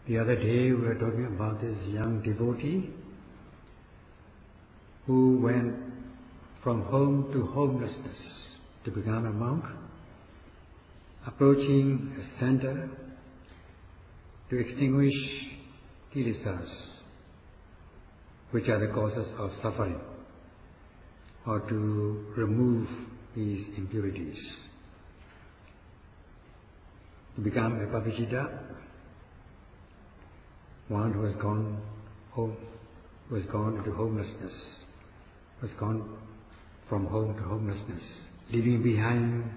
The other day we were talking about this young devotee who went from home to homelessness to become a monk, approaching a center to extinguish kilesas, which are the causes of suffering, or to remove these impurities. To become a Paṇḍitā, one who has gone home, who has gone into homelessness, who has gone from home to homelessness, leaving behind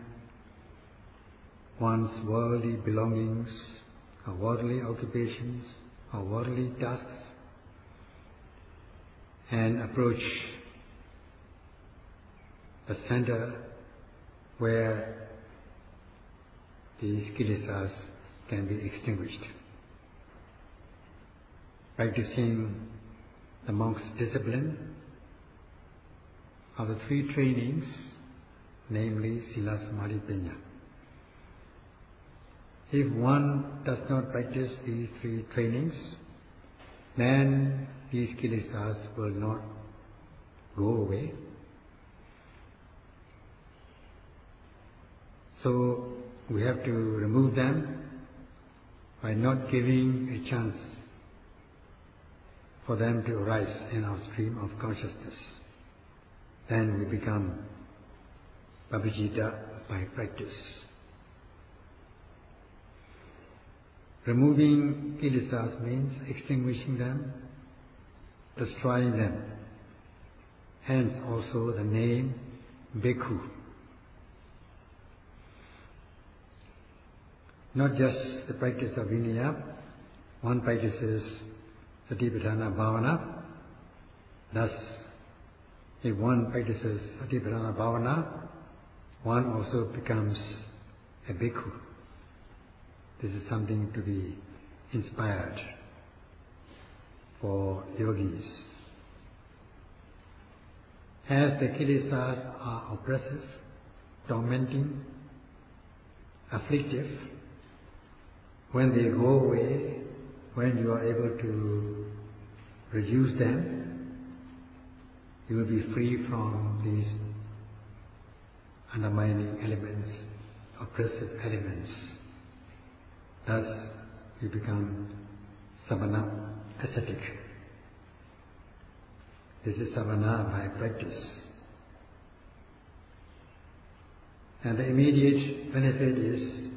one's worldly belongings, or worldly occupations, or worldly tasks, and approach the center where these kilesas can be extinguished. Practicing the monk's discipline of the three trainings, namely Sila Samadhi Panya. If one does not practice these three trainings, then these kilesas will not go away. So we have to remove them by not giving a chance for them to arise in our stream of consciousness. Then we become Paṇḍitā by practice. Removing kilesas means extinguishing them, destroying them. Hence also the name Bhikkhu. Not just the practice of Vinaya, one practices Satipatthana Bhavana. Thus, if one practices Satipatthana Bhavana, one also becomes a Bhikkhu. This is something to be inspired for yogis. As the kilesas are oppressive, tormenting, afflictive, when they go away, when you are able to reduce them, you will be free from these undermining elements, oppressive elements. Thus, you become samana, ascetic. This is samana by practice. And the immediate benefit is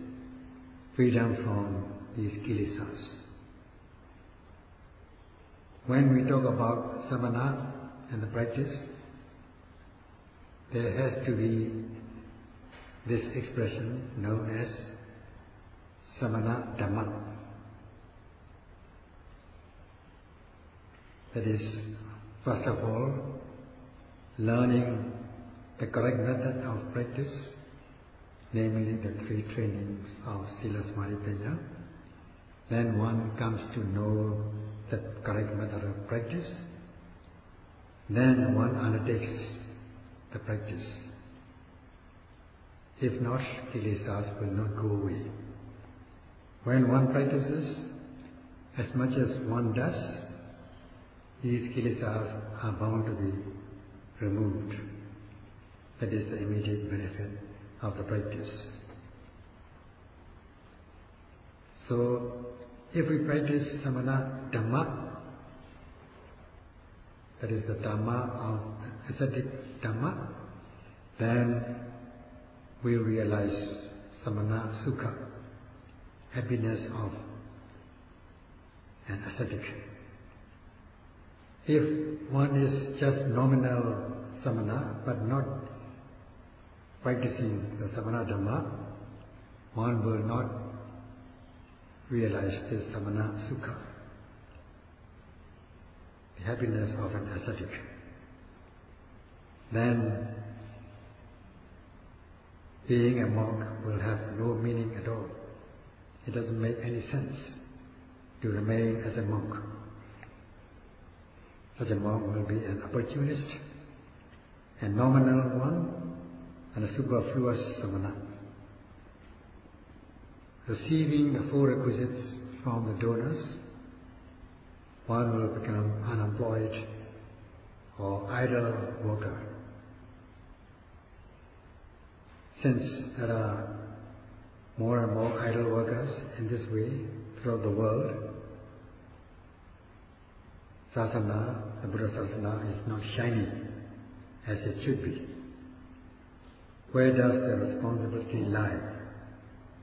freedom from these kilesas. When we talk about samana and the practice, there has to be this expression known as samana Dhamma. That is, first of all, learning the correct method of practice, namely the three trainings of Sila Samadhi Panya. Then one comes to know the correct method of practice. Then one undertakes the practice. If not, kilesas will not go away. When one practices, as much as one does, these kilesas are bound to be removed. That is the immediate benefit of the practice. So, if we practice samana Dhamma, that is the Dhamma of ascetic Dhamma, then we realize samana Sukha, happiness of an ascetic. If one is just nominal samana but not practicing the samana Dhamma, one will not realize this samana Sukha, the happiness of an ascetic. Then being a monk will have no meaning at all. It doesn't make any sense to remain as a monk. Such a monk will be an opportunist, a nominal one, and a superfluous samana. Receiving the four requisites from the donors one will become unemployed or idle worker. Since there are more and more idle workers in this way throughout the world, Sasana, the Buddha Sasana, is not shining as it should be. Where does the responsibility lie?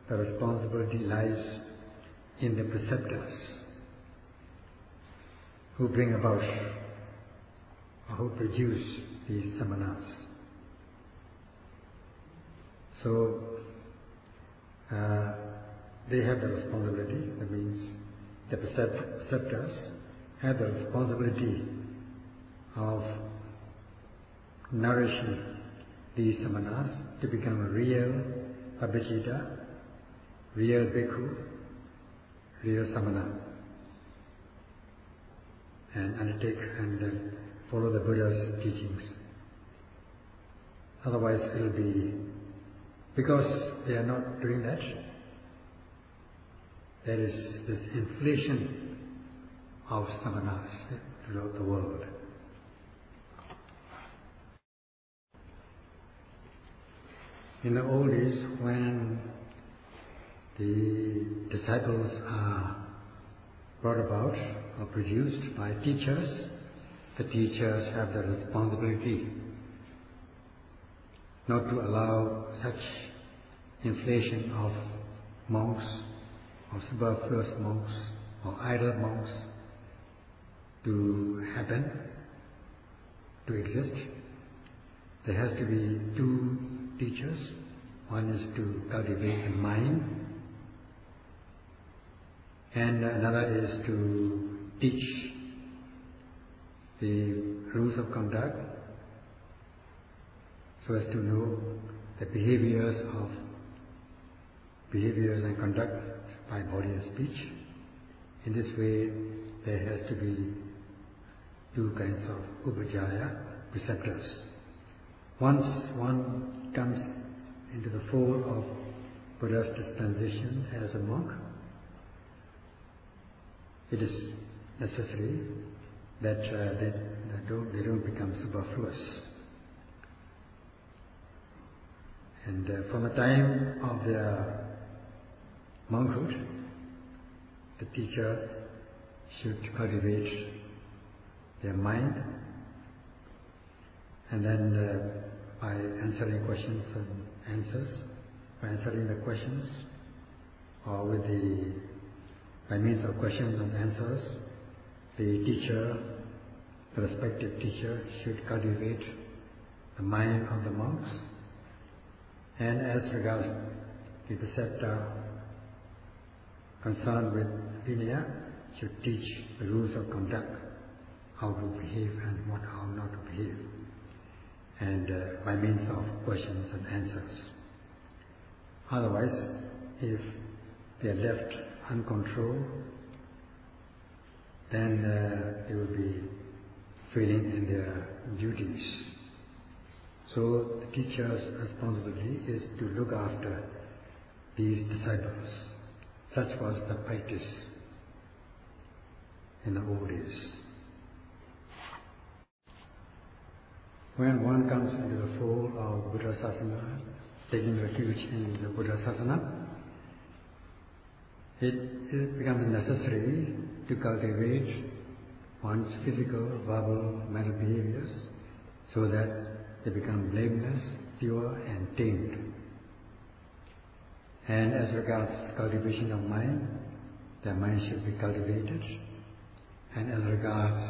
The responsibility lies in the preceptors who bring about or who produce these samanas. So they have the responsibility. That means the preceptors have the responsibility of nourishing these samanas to become a real abhijita, real bhikkhu, real samana, and undertake and follow the Buddha's teachings. Otherwise it will be, because they are not doing that, there is this inflation of samanas throughout the world. In the old days, when the disciples are brought about or produced by teachers, the teachers have the responsibility not to allow such inflation of monks, or superfluous monks, or idle monks to happen, to exist. There has to be two teachers. One is to cultivate the mind, and another is to teach the rules of conduct so as to know the behaviors and conduct by body and speech. In this way, there has to be two kinds of upajjhaya, preceptors. Once one comes into the fold of Buddha's dispensation as a monk, it is necessary that they don't become superfluous. And from the time of their monkhood, the teacher should cultivate their mind, and then by answering questions and answers, by answering the questions, or by means of questions and answers, the teacher, the respective teacher, should cultivate the mind of the monks, and as regards the preceptor concerned with vinaya, should teach the rules of conduct, how to behave and how not to behave, and by means of questions and answers. Otherwise, if they are left uncontrolled, then they will be failing in their duties. So the teacher's responsibility is to look after these disciples. Such was the practice in the old days. When one comes into the fold of Buddha Sasana, taking refuge in the Buddha Sasana, it becomes necessary to cultivate one's physical, verbal, mental behaviors so that they become blameless, pure and tamed. And as regards cultivation of mind, their mind should be cultivated. And as regards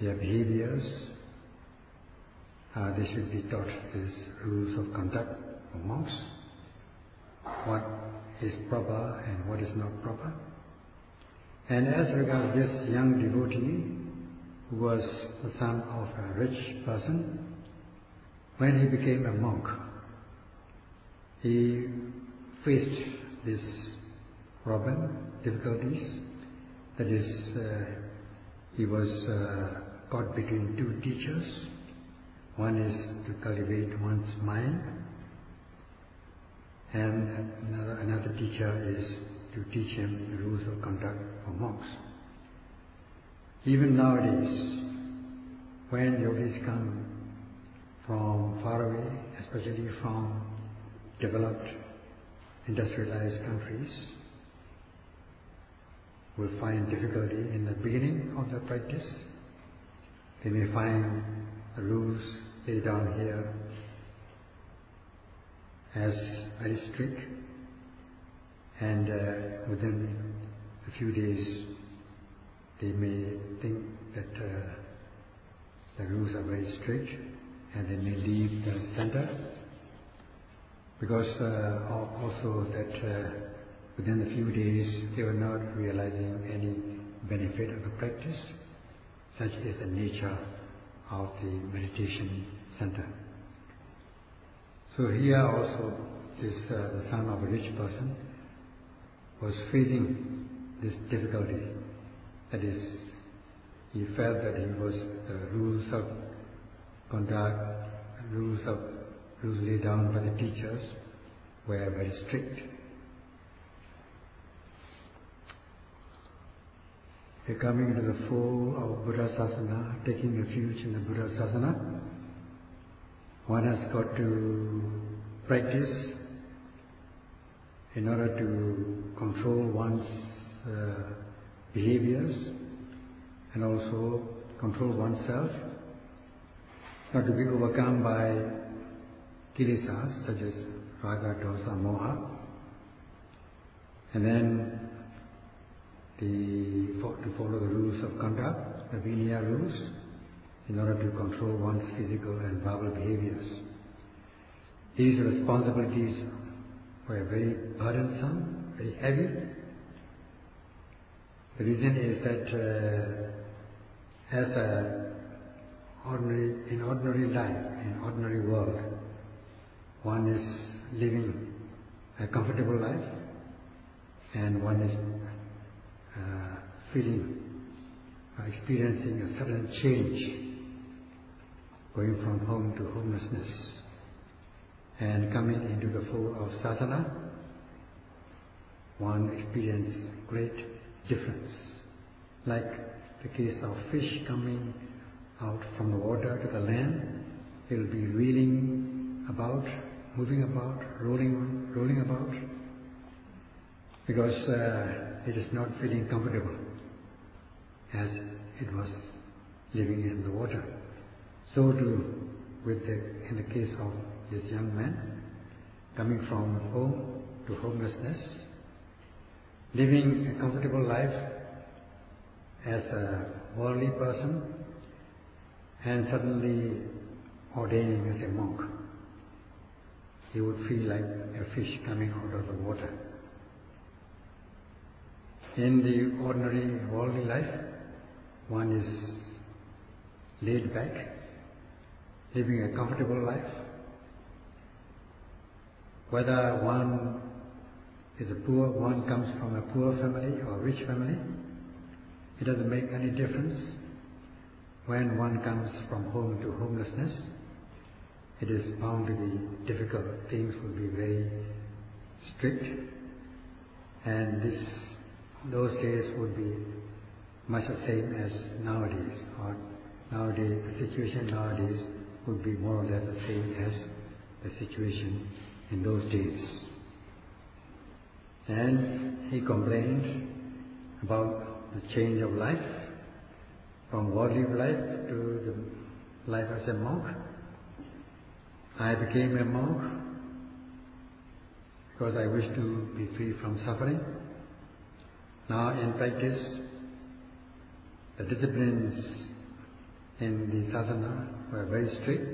their behaviors, they should be taught these rules of conduct for monks, what is proper and what is not proper. And as regards this young devotee, who was the son of a rich person, when he became a monk, he faced this problem, difficulties. That is, he was caught between two teachers. One is to cultivate one's mind, and another teacher is to teach him the rules of conduct for monks. Even nowadays, when yogis come from far away, especially from developed, industrialized countries, will find difficulty in the beginning of the practice. They may find the rules laid down here as very strict, and within a few days they may think that the rules are very strict and they may leave the center, because also that within a few days they were not realizing any benefit of the practice. Such is the nature of the meditation center. So here also this the son of a rich person was facing this difficulty. That is, he felt that the rules of conduct, rules laid down by the teachers were very strict. Coming to the fold of Buddha Sasana, taking refuge in the Buddha Sasana, one has got to practice in order to control one's behaviors and also control oneself, not to be overcome by kilesas such as raga, dosa, moha, and then to follow the rules of conduct, the Vinaya rules, in order to control one's physical and verbal behaviors. These responsibilities were very burdensome, very heavy. The reason is that in ordinary life, in ordinary world, one is living a comfortable life and one is experiencing a sudden change, going from home to homelessness and coming into the fold of sadhana, one experiences great difference. Like the case of fish coming out from the water to the land, it will be reeling about, moving about, rolling about, because it is not feeling comfortable as it was living in the water. So too in the case of this young man coming from home to homelessness, living a comfortable life as a worldly person and suddenly ordaining as a monk. He would feel like a fish coming out of the water. In the ordinary worldly life, one is laid back, living a comfortable life. Whether one comes from a poor family or a rich family, it doesn't make any difference. When one comes from home to homelessness, it is bound to be difficult. Things will be very strict, and those days would be much the same as nowadays, or the situation nowadays would be more or less the same as the situation in those days. And he complained about the change of life, from worldly life to the life as a monk. I became a monk because I wish to be free from suffering. Now in practice, the disciplines in the sadhana were very strict,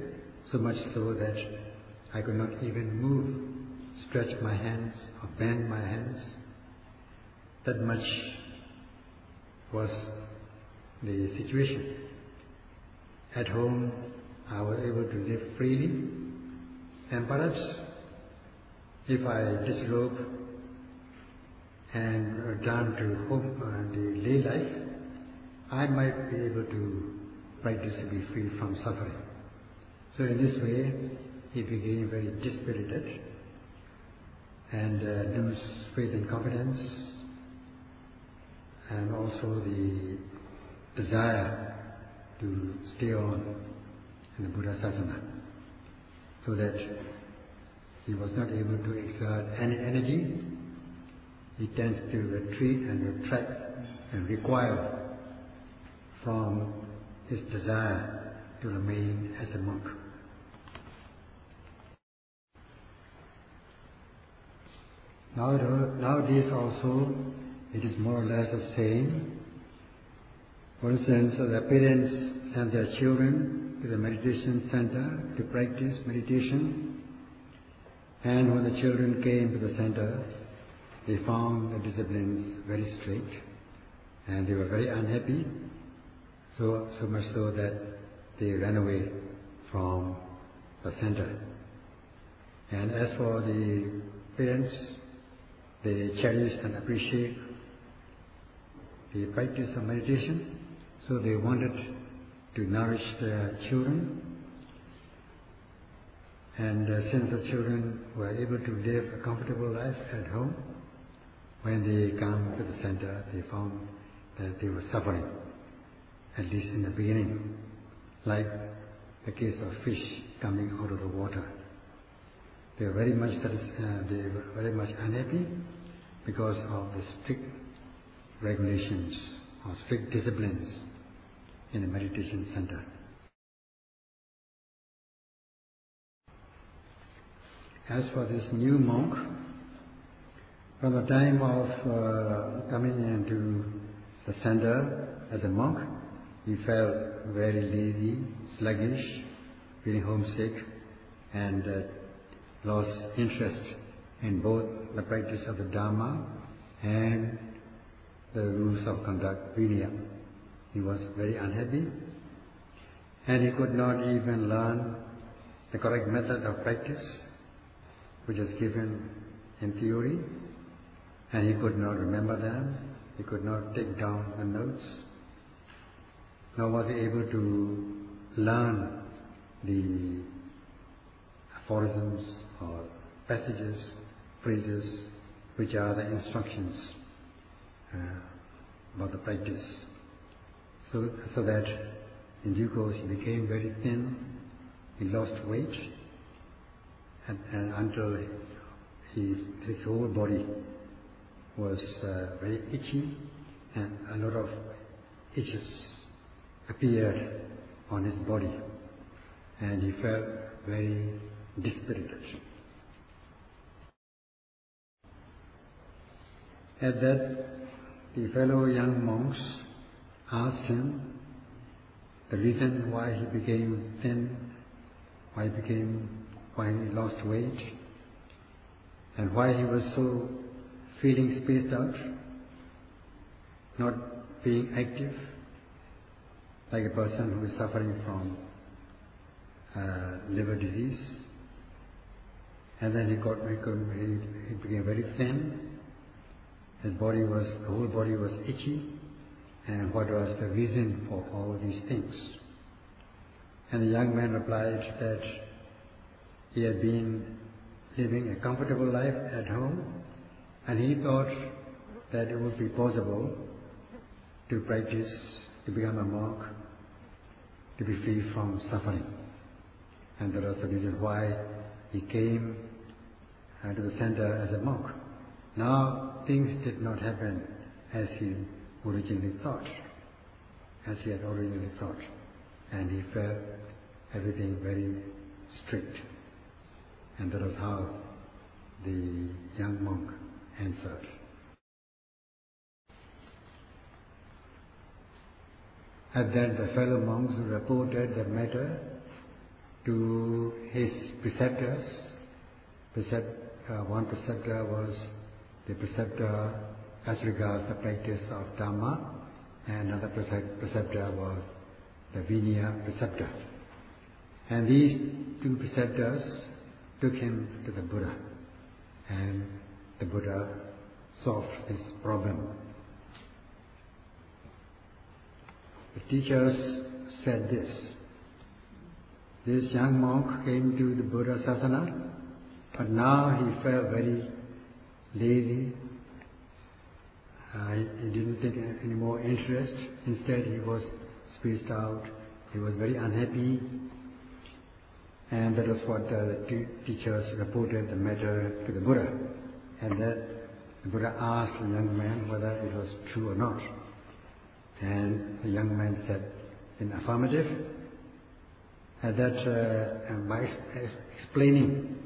so much so that I could not even move, stretch my hands or bend my hands. That much was the situation. At home, I was able to live freely, and perhaps if I disrobe and return to home, the lay life, I might be able to practice to be free from suffering. So in this way, he became very dispirited and lose faith and confidence, and also the desire to stay on in the Buddha Sasana, so that he was not able to exert any energy. He tends to retreat and retract and recoil from his desire to remain as a monk. Nowadays also, it is more or less the same. For instance, the parents send their children to the meditation center to practice meditation, and when the children came to the center, they found the disciplines very strict, and they were very unhappy, so much so that they ran away from the center. And as for the parents, they cherish and appreciate the practice of meditation, so they wanted to nourish their children. And since the children were able to live a comfortable life at home, when they come to the center, they found that they were suffering, at least in the beginning, like the case of fish coming out of the water. They were very much unhappy because of the strict regulations or strict disciplines in the meditation center. As for this new monk, from the time of coming into the center as a monk, he felt very lazy, sluggish, feeling homesick, and lost interest in both the practice of the Dhamma and the rules of conduct, Vinaya. He was very unhappy, and he could not even learn the correct method of practice, which is given in theory, and he could not remember them. He could not take down the notes, nor was he able to learn the aphorisms or passages, phrases, which are the instructions about the practice. So that in due course he became very thin, he lost weight, and until his whole body was very itchy, and a lot of itches appeared on his body, and he felt very dispirited. At that, the fellow young monks asked him the reason why he became thin, why he lost weight, and why he was so feeling spaced out, not being active, like a person who is suffering from liver disease. And then he became very thin. His whole body was itchy, and what was the reason for all these things? And the young man replied that he had been living a comfortable life at home, and he thought that it would be possible to practice, to become a monk, to be free from suffering. And that was the reason why he came to the center as a monk. Now things did not happen as he originally thought, and he felt everything very strict. And that was how the young monk answered. At that, the fellow monks reported the matter to his preceptors. One preceptor was the preceptor as regards the practice of Dhamma, and another preceptor was the Vinaya preceptor. And these two preceptors took him to the Buddha, and the Buddha solved his problem. The teachers said this young monk came to the Buddha Sasana, but now he felt very lazy. he didn't take any more interest. Instead, he was spaced out. He was very unhappy. And that was what the teachers reported the matter to the Buddha. And that the Buddha asked the young man whether it was true or not. And the young man said in affirmative. And that by explaining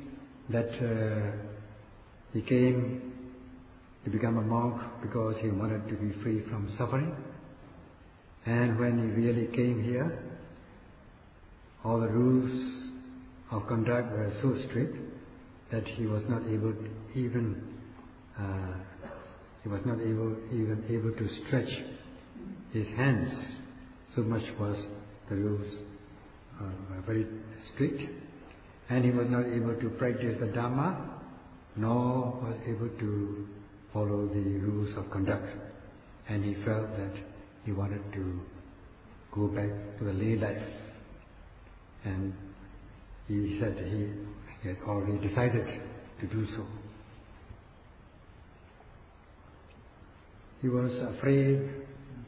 that he came to become a monk because he wanted to be free from suffering. And when he really came here, all the rules of conduct were so strict that he was not able to even able to stretch his hands. So much was the rules very strict, and he was not able to practice the Dhamma, nor was able to follow the rules of conduct. And he felt that he wanted to go back to the lay life, and he said he had already decided to do so. He was afraid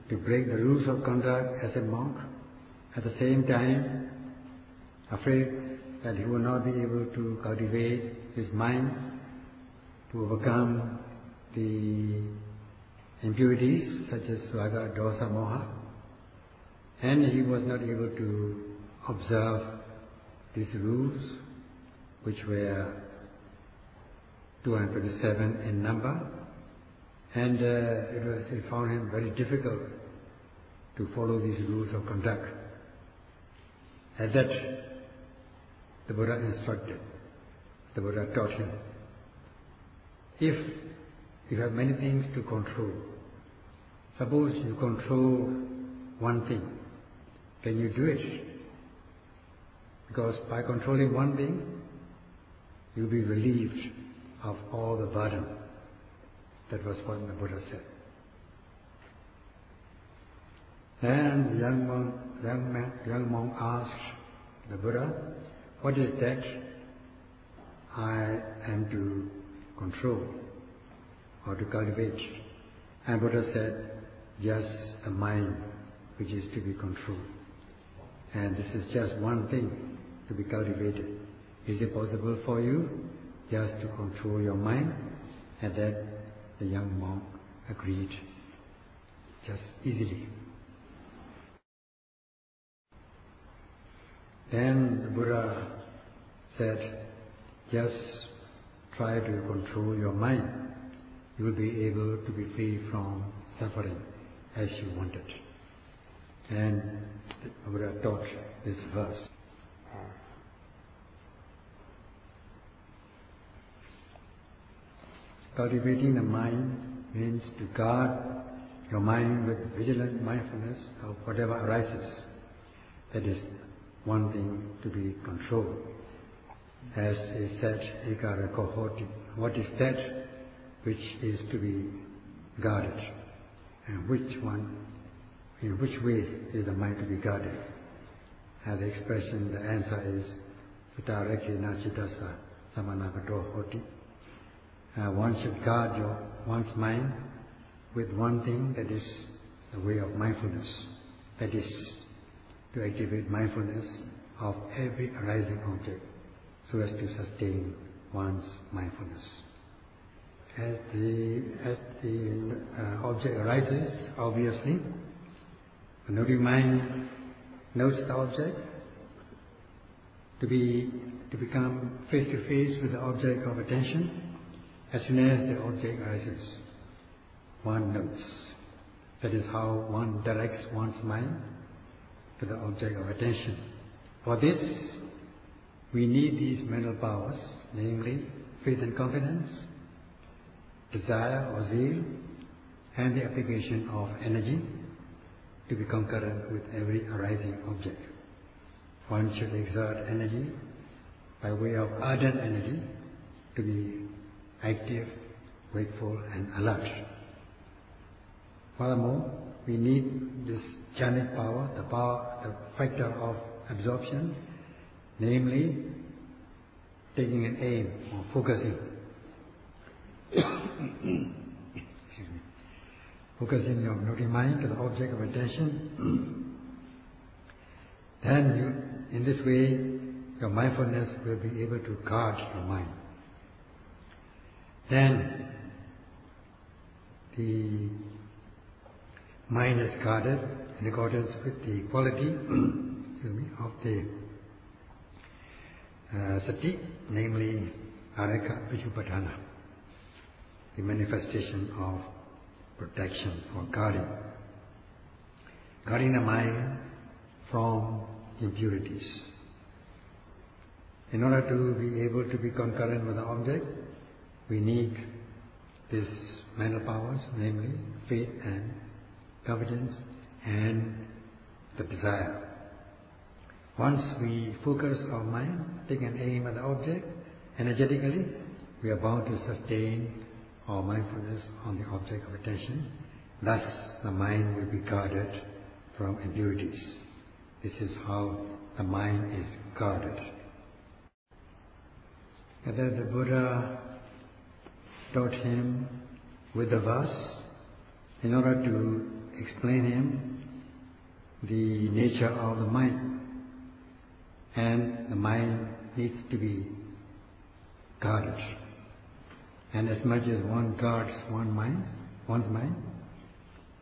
to break the rules of conduct as a monk, at the same time afraid that he would not be able to cultivate his mind to overcome the impurities such as raga, dosa, moha, and he was not able to observe these rules, which were 227 in number, and it found him very difficult to follow these rules of conduct. At that, the Buddha instructed, the Buddha taught him, if you have many things to control, suppose you control one thing, can you do it? Because by controlling one thing, you'll be relieved of all the burden. That was what the Buddha said. Then the young monk asked the Buddha, what is that I am to control or to cultivate? And Buddha said, just the mind which is to be controlled. And this is just one thing to be cultivated. Is it possible for you just to control your mind? And that the young monk agreed just easily. Then the Buddha said, just try to control your mind. You will be able to be free from suffering as you wanted. And the Buddha taught this verse. Cultivating the mind means to guard your mind with vigilant mindfulness of whatever arises. That is one thing to be controlled. As is said, ekara kohoti, what is that which is to be guarded? And in which way is the mind to be guarded? And the expression, the answer is satareki na chitasa samanagato hoti. One should guard one's mind with one thing, that is the way of mindfulness. That is to activate mindfulness of every arising object so as to sustain one's mindfulness. As the object arises, obviously, the noting mind notes the object. To become face to face with the object of attention, as soon as the object arises, one notes. That is how one directs one's mind to the object of attention. For this, we need these mental powers, namely faith and confidence, desire or zeal, and the application of energy to be concurrent with every arising object. One should exert energy by way of ardent energy to be active, wakeful, and alert. Furthermore, we need this jhanic power, the factor of absorption, namely taking an aim or focusing. Excuse me. focusing your noting mind to the object of attention, then you, in this way, your mindfulness will be able to guard your mind. Then the mind is guarded in accordance with the quality of the sati, namely araka vichupadana, the manifestation of protection or guarding. Guarding the mind from impurities. In order to be able to be concurrent with the object, we need these mental powers, namely faith and confidence and the desire. Once we focus our mind, take an aim at the object, energetically, we are bound to sustain our mindfulness on the object of attention. Thus, the mind will be guarded from impurities. This is how the mind is guarded. And then the Buddha taught him with the verse in order to explain him the nature of the mind. And the mind needs to be guarded. And as much as one guards one's mind,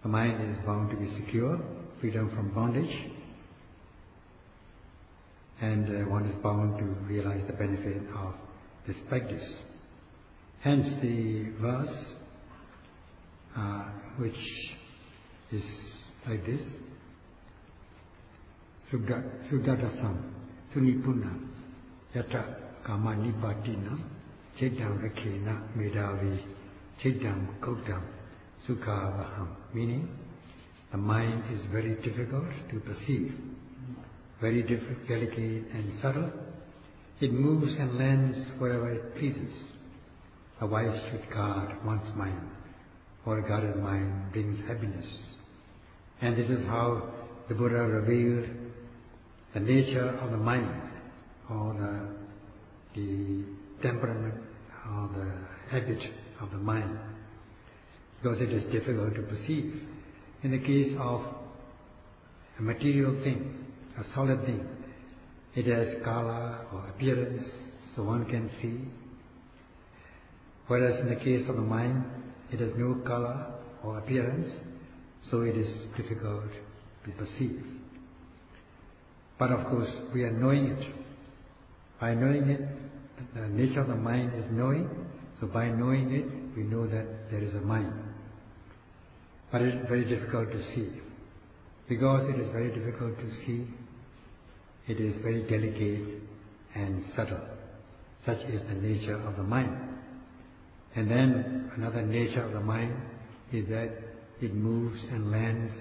the mind is bound to be secure, freedom from bondage, and one is bound to realize the benefit of this practice. Hence the verse, which is like this: Sudatasam, Sunipuna, Yata Kama Nipatina, Chedam Rakena Medavi, Chedam Kautam, Sukhavaham. Meaning, the mind is very difficult to perceive, very delicate and subtle. It moves and lands wherever it pleases. A wise should guard one's mind, for a guarded mind brings happiness. And this is how the Buddha revealed the nature of the mind, or the temperament, or the habit of the mind, because it is difficult to perceive. In the case of a material thing, a solid thing, it has color or appearance, so one can see. Whereas in the case of the mind, it has no color or appearance, so it is difficult to perceive. But of course, we are knowing it. By knowing it, the nature of the mind is knowing, so by knowing it, we know that there is a mind. But it is very difficult to see. Because it is very difficult to see, it is very delicate and subtle. Such is the nature of the mind. And then another nature of the mind is that it moves and lands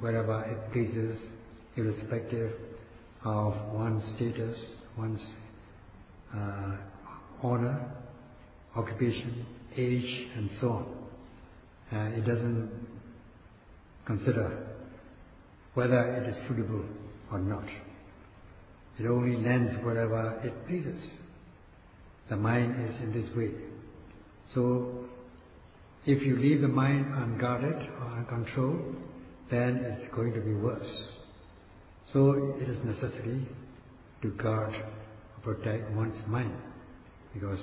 wherever it pleases, irrespective of one's status, one's honor, occupation, age, and so on. It doesn't consider whether it is suitable or not. It only lands wherever it pleases. The mind is in this way. So, if you leave the mind unguarded or uncontrolled, then it's going to be worse. So, it is necessary to guard or protect one's mind, because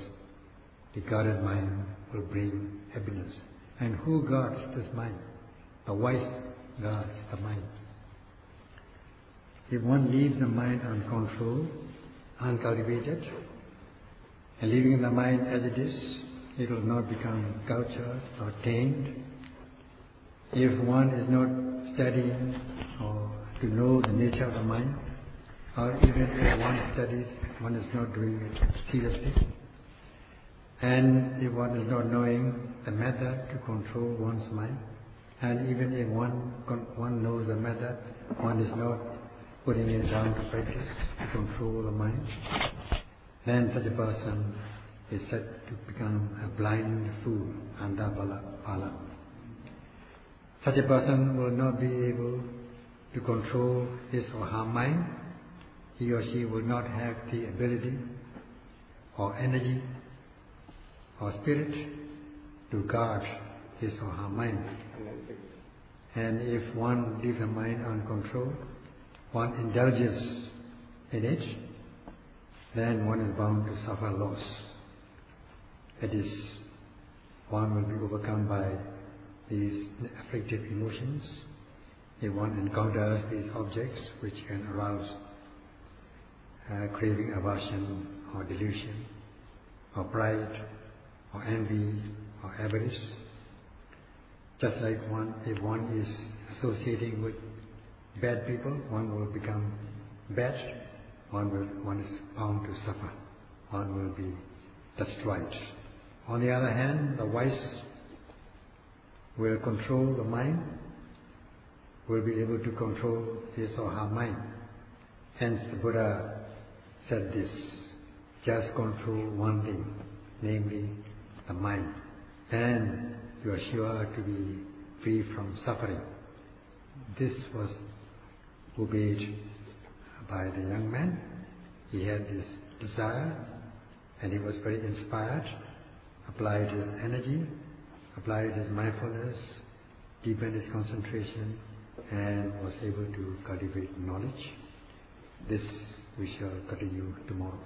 the guarded mind will bring happiness. And who guards this mind? The wise guards the mind. If one leaves the mind uncontrolled, uncultivated, and leaving the mind as it is, it will not become cultured or tamed. If one is not studying or to know the nature of the mind, or even if one studies, one is not doing it seriously, and if one is not knowing the method to control one's mind, and even if one knows the method, one is not putting it down to practice to control the mind, then such a person is said to become a blind fool, Anapana. Such a person will not be able to control his or her mind. He or she will not have the ability or energy or spirit to guard his or her mind. And if one leaves the mind uncontrolled, one indulges in it, then one is bound to suffer loss. That is, one will be overcome by these afflictive emotions. If one encounters these objects which can arouse craving, aversion or delusion, or pride, or envy, or avarice, just like if one is associating with bad people, one will become bad, one is bound to suffer, one will be destroyed. On the other hand, the wise will control the mind, will be able to control his or her mind. Hence the Buddha said this, just control one thing, namely the mind, and you are sure to be free from suffering. This was obeyed by the young man. He had this desire and he was very inspired, applied his energy, applied his mindfulness, deepened his concentration, and was able to cultivate knowledge. This we shall continue tomorrow.